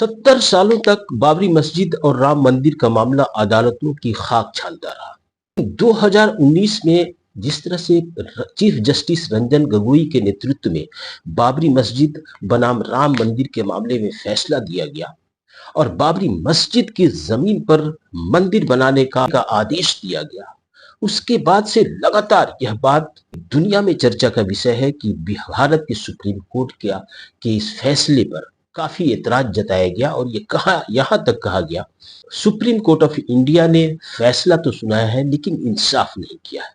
70 सालों तक बाबरी मस्जिद और राम मंदिर का मामला अदालतों की खाक छानता रहा। 2019 में जिस तरह से चीफ जस्टिस रंजन गोगोई के नेतृत्व में बाबरी मस्जिद बनाम राम मंदिर के मामले में फैसला दिया गया और बाबरी मस्जिद की जमीन पर मंदिर बनाने का आदेश दिया गया, उसके बाद से लगातार यह बात दुनिया में चर्चा का विषय है कि भारत के सुप्रीम कोर्ट के इस फैसले पर काफी एतराज जताया गया और ये कहा, यहां तक कहा गया, सुप्रीम कोर्ट ऑफ इंडिया ने फैसला तो सुनाया है लेकिन इंसाफ नहीं किया है।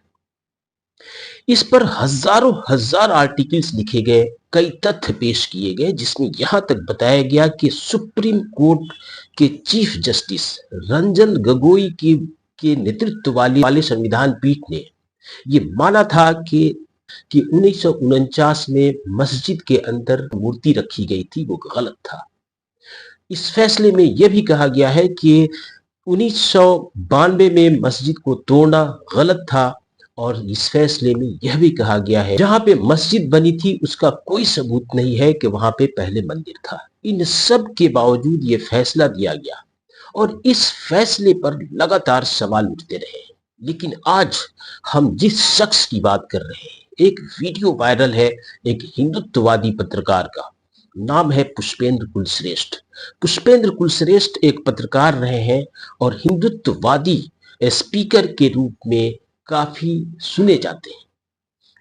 इस पर हजारों हजार आर्टिकल्स लिखे गए, कई तथ्य पेश किए गए, जिसमें यहां तक बताया गया कि सुप्रीम कोर्ट के चीफ जस्टिस रंजन गोगोई के नेतृत्व वाले संविधान पीठ ने ये माना था कि 1949 में मस्जिद के अंदर मूर्ति रखी गई थी, वो गलत था। इस फैसले में यह भी कहा गया है कि 1992 में मस्जिद को तोड़ना गलत था और इस फैसले में यह भी कहा गया है जहां पे मस्जिद बनी थी उसका कोई सबूत नहीं है कि वहां पे पहले मंदिर था। इन सब के बावजूद ये फैसला दिया गया और इस फैसले पर लगातार सवाल उठते रहे। लेकिन आज हम जिस शख्स की बात कर रहे हैं, एक वीडियो वायरल है एक हिंदुत्ववादी पत्रकार का, नाम है पुष्पेंद्र कुलश्रेष्ठ। पुष्पेंद्र कुलश्रेष्ठ एक पत्रकार रहे हैं और हिंदुत्ववादी स्पीकर के रूप में काफी सुने जाते हैं।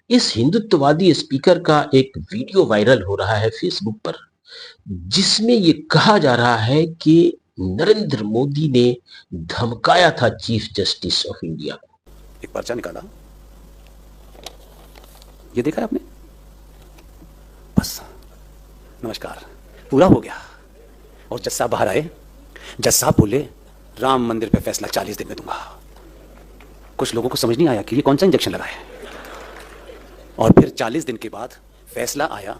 इस हिंदुत्ववादी स्पीकर का एक वीडियो वायरल हो रहा है फेसबुक पर, जिसमें ये कहा जा रहा है कि नरेंद्र मोदी ने धमकाया था चीफ जस्टिस ऑफ इंडिया को। एक पर्चा निकाला, ये देखा है आपने? बस नमस्कार, पूरा हो गया। और जज साहब बाहर आए, जज साहब बोले राम मंदिर पे फैसला 40 दिन में दूंगा। कुछ लोगों को समझ नहीं आया कि ये कौन सा इंजेक्शन लगा है। और फिर 40 दिन के बाद फैसला आया,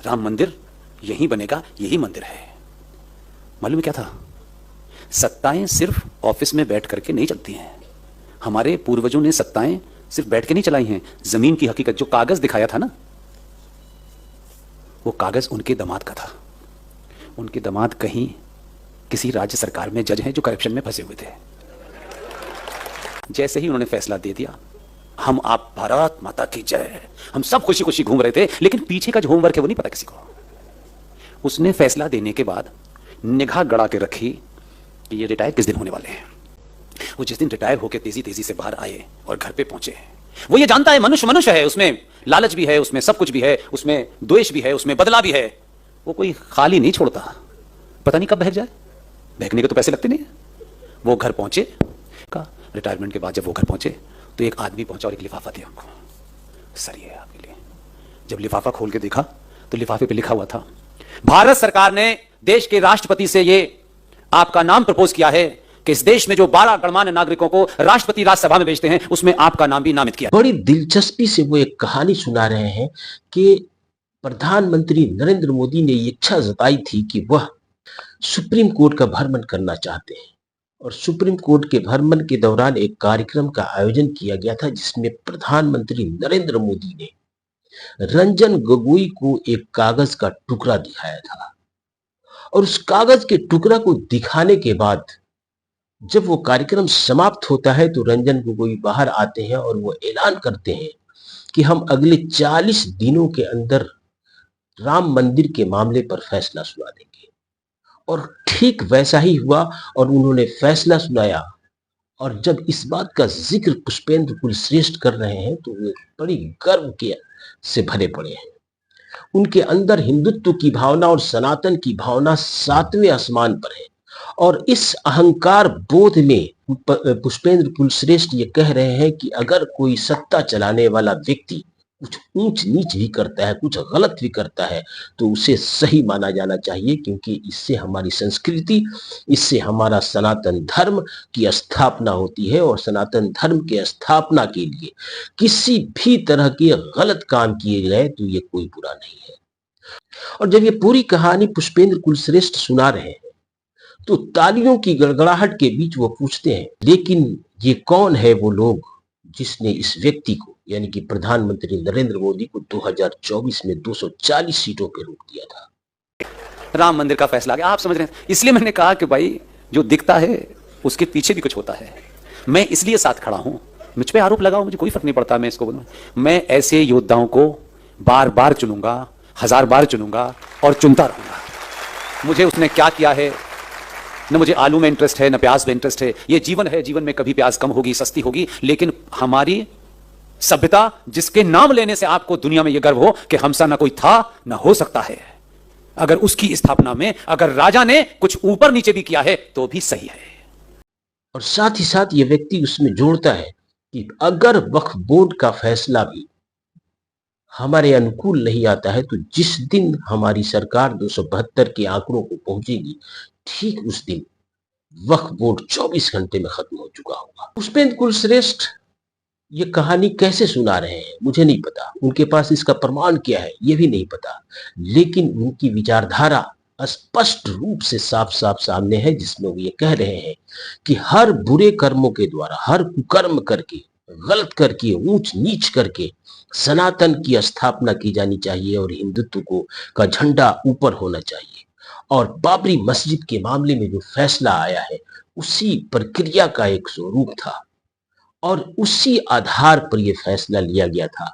राम मंदिर यहीं बनेगा, यही मंदिर है। मालूम है क्या था? सत्ताएं सिर्फ ऑफिस में बैठ करके नहीं चलती हैं। हमारे पूर्वजों ने सत्ताएं सिर्फ बैठ के नहीं चलाई हैं। जमीन की हकीकत, जो कागज दिखाया था ना, वो कागज उनके दामाद का था। उनके दामाद कहीं किसी राज्य सरकार में जज हैं जो करप्शन में फंसे हुए थे। जैसे ही उन्होंने फैसला दे दिया, हम आप भारत माता की जय, हम सब खुशी खुशी घूम रहे थे, लेकिन पीछे का जो होमवर्क है वो नहीं पता किसी को। उसने फैसला देने के बाद निगाह गड़ा के रखी कि ये रिटायर किस दिन होने वाले हैं। वो जिस दिन रिटायर होकर तेजी तेजी से बाहर आए और घर पे पहुंचे, वो ये जानता है मनुष्य मनुष्य है, उसमें लालच भी है, उसमें सब कुछ भी है, उसमें द्वेष भी है, उसमें बदला भी है। वो कोई खाली नहीं छोड़ता, पता नहीं कब बहक जाए। बहकने के तो पैसे लगते नहीं है। वो घर पहुंचे का रिटायरमेंट के बाद जब वो घर पहुंचे तो एक आदमी पहुंचा और एक लिफाफा दिया उनको, सर ये आपके लिए। जब लिफाफा खोल के देखा तो लिफाफे पे लिखा हुआ था, भारत सरकार ने देश के राष्ट्रपति से ये आपका नाम प्रपोज किया है कि इस देश में जो 12 गणमान्य नागरिकों को राष्ट्रपति राज्यसभा में भेजते हैं उसमें आपका नाम भी नामित किया। बड़ी दिलचस्पी से वो एक कहानी सुना रहे हैं कि प्रधानमंत्री नरेंद्र मोदी ने इच्छा जताई थी कि वह सुप्रीम कोर्ट का भ्रमण करना चाहते हैं और सुप्रीम कोर्ट के भ्रमण के दौरान एक कार्यक्रम का आयोजन किया गया था जिसमें प्रधानमंत्री नरेंद्र मोदी ने रंजन गोगोई को एक कागज का टुकड़ा दिखाया था और उस कागज के टुकड़ा को दिखाने के बाद जब वो कार्यक्रम समाप्त होता है तो रंजन गोगोई बाहर आते हैं और वो ऐलान करते हैं कि हम अगले 40 दिनों के अंदर राम मंदिर के मामले पर फैसला सुना देंगे। और ठीक वैसा ही हुआ और उन्होंने फैसला सुनाया। और जब इस बात का जिक्र पुष्पेंद्र कुलश्रेष्ठ कर रहे हैं तो वे बड़ी गर्व के से भरे पड़े हैं। उनके अंदर हिंदुत्व की भावना और सनातन की भावना 7वें आसमान पर है और इस अहंकार बोध में पुष्पेंद्र कुलश्रेष्ठ ये कह रहे हैं कि अगर कोई सत्ता चलाने वाला व्यक्ति कुछ ऊंच नीच भी करता है, कुछ गलत भी करता है, तो उसे सही माना जाना चाहिए, क्योंकि इससे हमारी संस्कृति, इससे हमारा सनातन धर्म की स्थापना होती है और सनातन धर्म के स्थापना के लिए किसी भी तरह के गलत काम किए गए तो ये कोई बुरा नहीं है। और जब ये पूरी कहानी पुष्पेंद्र कुलश्रेष्ठ सुना रहे हैं तो तालियों की गड़गड़ाहट के बीच वो पूछते हैं, लेकिन ये कौन है वो लोग जिसने इस व्यक्ति को, यानी कि प्रधानमंत्री नरेंद्र मोदी को 2024 में 240 सीटों पे रोक दिया था। राम मंदिर का फैसला आ गया, आप समझ रहे हैं। इसलिए मैंने कहा कि भाई जो दिखता है उसके पीछे भी कुछ होता है। मैं इसलिए साथ खड़ा हूं, मुझ पे आरोप लगाओ, मुझे कोई फर्क नहीं पड़ता। मैं इसको बोलूं, मैं ऐसे योद्धाओं को बार बार चुनूंगा, 1000 बार चुनूंगा और चुनता रहूंगा। मुझे उसने क्या किया है, न मुझे आलू में इंटरेस्ट है, न प्याज में इंटरेस्ट है। ये जीवन है, जीवन में कभी प्याज कम होगी, सस्ती होगी, लेकिन हमारी सभ्यता जिसके नाम लेने से आपको दुनिया में यह गर्व हो कि हमसा ना कोई था न हो सकता है, अगर उसकी स्थापना में अगर राजा ने कुछ ऊपर नीचे भी किया है तो भी सही है। और साथ ही साथ ये व्यक्ति उसमें जोड़ता है कि अगर वक्फ बोर्ड का फैसला भी हमारे अनुकूल नहीं आता है तो जिस दिन हमारी सरकार 272 के आंकड़ों को पहुंचेगी, ठीक उस दिन वक्फ बोर्ड 24 घंटे में खत्म हो चुका होगा। पुष्पेंद्र कुलश्रेष्ठ ये कहानी कैसे सुना रहे हैं मुझे नहीं पता, उनके पास इसका प्रमाण क्या है ये भी नहीं पता, लेकिन उनकी विचारधारा स्पष्ट रूप से साफ साफ सामने है, जिसमें वो ये कह रहे हैं कि हर बुरे कर्मों के द्वारा, हर कुकर्म करके, गलत करके, ऊंच नीच करके सनातन की स्थापना की जानी चाहिए और हिंदुत्व को का झंडा ऊपर होना चाहिए। और बाबरी मस्जिद के मामले में जो फैसला आया है उसी प्रक्रिया का एक स्वरूप था और उसी आधार पर यह फैसला लिया गया था।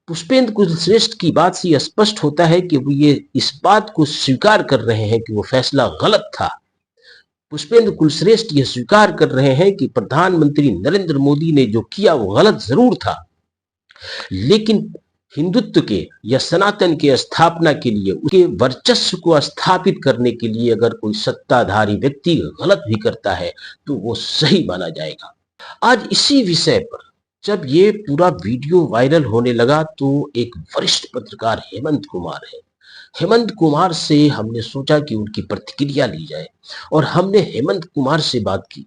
पुष्पेंद्र कुलश्रेष्ठ की बात से यह स्पष्ट होता है कि वो ये इस बात को स्वीकार कर रहे हैं कि वो फैसला गलत था। पुष्पेंद्र कुलश्रेष्ठ ये स्वीकार कर रहे हैं कि प्रधानमंत्री नरेंद्र मोदी ने जो किया वो गलत जरूर था, लेकिन हिंदुत्व के या सनातन के स्थापना के लिए, उसके वर्चस्व को स्थापित करने के लिए अगर कोई सत्ताधारी व्यक्ति गलत भी करता है तो वो सही माना जाएगा। आज इसी विषय पर जब ये पूरा वीडियो वायरल होने लगा तो एक वरिष्ठ पत्रकार हेमंत कुमार है, हेमंत कुमार से हमने सोचा कि उनकी प्रतिक्रिया ली जाए और हमने हेमंत कुमार से बात की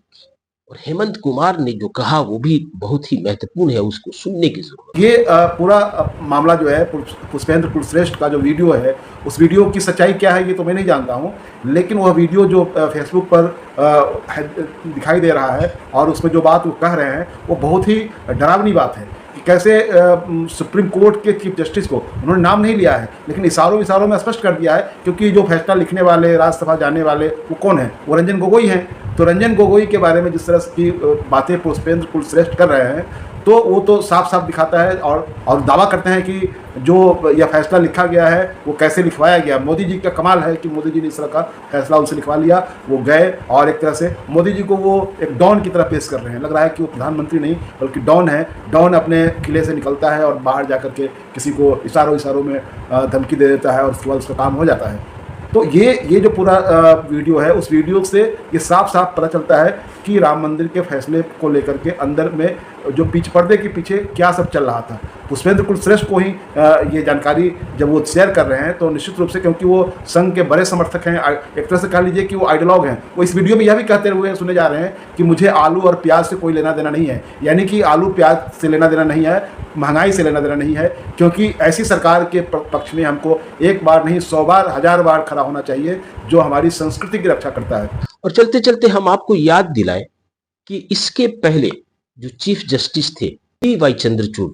और हेमंत कुमार ने जो कहा वो भी बहुत ही महत्वपूर्ण है, उसको सुनने की जरूरत है। ये पूरा मामला जो है पुष्पेंद्र कुलश्रेष्ठ का जो वीडियो है, उस वीडियो की सच्चाई क्या है ये तो मैं नहीं जानता हूँ, लेकिन वह वीडियो जो फेसबुक पर दिखाई दे रहा है और उसमें जो बात वो कह रहे हैं वो बहुत ही डरावनी बात है कि कैसे सुप्रीम कोर्ट के चीफ जस्टिस को उन्होंने नाम नहीं लिया है, लेकिन इशारों में स्पष्ट कर दिया है, क्योंकि जो फैसला लिखने वाले, राज्यसभा जाने वाले वो कौन है, वो रंजन गोगोई हैं। तो रंजन गोगोई के बारे में जिस तरह की बातें पुष्पेंद्र कुलश्रेष्ठ कर रहे हैं तो वो तो साफ साफ दिखाता है और दावा करते हैं कि जो यह फैसला लिखा गया है वो कैसे लिखवाया गया। मोदी जी का कमाल है कि मोदी जी ने इस तरह का फैसला उनसे लिखवा लिया, वो गए और एक तरह से मोदी जी को वो एक डॉन की तरह पेश कर रहे हैं। लग रहा है कि वो प्रधानमंत्री नहीं बल्कि डॉन है। डॉन अपने किले से निकलता है और बाहर जा कर के किसी को इशारों में धमकी दे देता है और उसके बाद उसका काम हो जाता है। तो ये जो पूरा वीडियो है, उस वीडियो से ये साफ साफ पता चलता है कि राम मंदिर के फैसले को लेकर के अंदर में जो पीछे पर्दे के पीछे क्या सब चल रहा था। पुष्पेंद्र कुलश्रेष्ठ को ही ये जानकारी जब वो शेयर कर रहे हैं तो निश्चित रूप से, क्योंकि वो संघ के बड़े समर्थक हैं, एक तरह से कह लीजिए कि वो आइडियोलॉग हैं, वो इस वीडियो में यह भी कहते हुए सुने जा रहे हैं कि मुझे आलू और प्याज से कोई लेना देना नहीं है। यानी कि आलू प्याज से लेना देना नहीं है, महंगाई से लेना देना नहीं है, क्योंकि ऐसी सरकार के पक्ष में हमको एक बार नहीं 100 बार 1000 बार खड़ा होना चाहिए जो हमारी संस्कृति की रक्षा करता है। और चलते चलते हम आपको याद दिलाएं कि इसके पहले जो चीफ जस्टिस थे डी.वाई. चंद्रचूड़,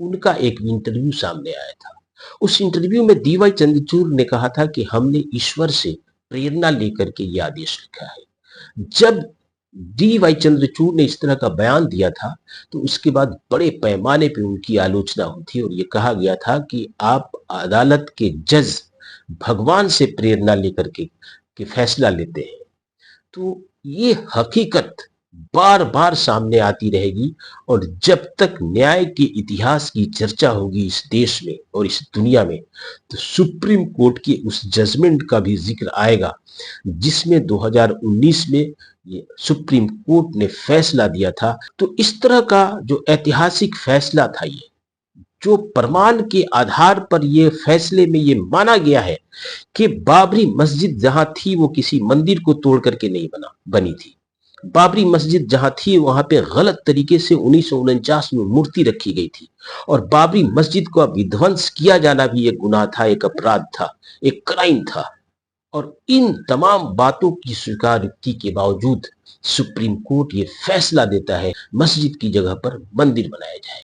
उनका एक इंटरव्यू सामने आया था। उस इंटरव्यू में डी.वाई. चंद्रचूड़ ने कहा था कि हमने ईश्वर से प्रेरणा लेकर के ये आदेश लिखा है। जब डी.वाई. चंद्रचूड़ ने इस तरह का बयान दिया था तो उसके बाद बड़े पैमाने पे उनकी आलोचना हुई थी और ये कहा गया था कि आप अदालत के जज भगवान से प्रेरणा लेकर के फैसला लेते हैं। तो ये हकीकत बार बार सामने आती रहेगी और जब तक न्याय के इतिहास की चर्चा होगी इस देश में और इस दुनिया में, तो सुप्रीम कोर्ट के उस जजमेंट का भी जिक्र आएगा जिसमें 2019 में ये सुप्रीम कोर्ट ने फैसला दिया था। तो इस तरह का जो ऐतिहासिक फैसला था, ये जो प्रमाण के आधार पर ये फैसले में ये माना गया है कि बाबरी मस्जिद जहां थी वो किसी मंदिर को तोड़ करके नहीं बनी थी। बाबरी मस्जिद जहां थी वहां पे गलत तरीके से 1949 में मूर्ति रखी गई थी और बाबरी मस्जिद को विध्वंस किया जाना भी एक गुनाह था, एक अपराध था, एक क्राइम था। और इन तमाम बातों की स्वीकृति के बावजूद सुप्रीम कोर्ट ये फैसला देता है मस्जिद की जगह पर मंदिर बनाया जाए।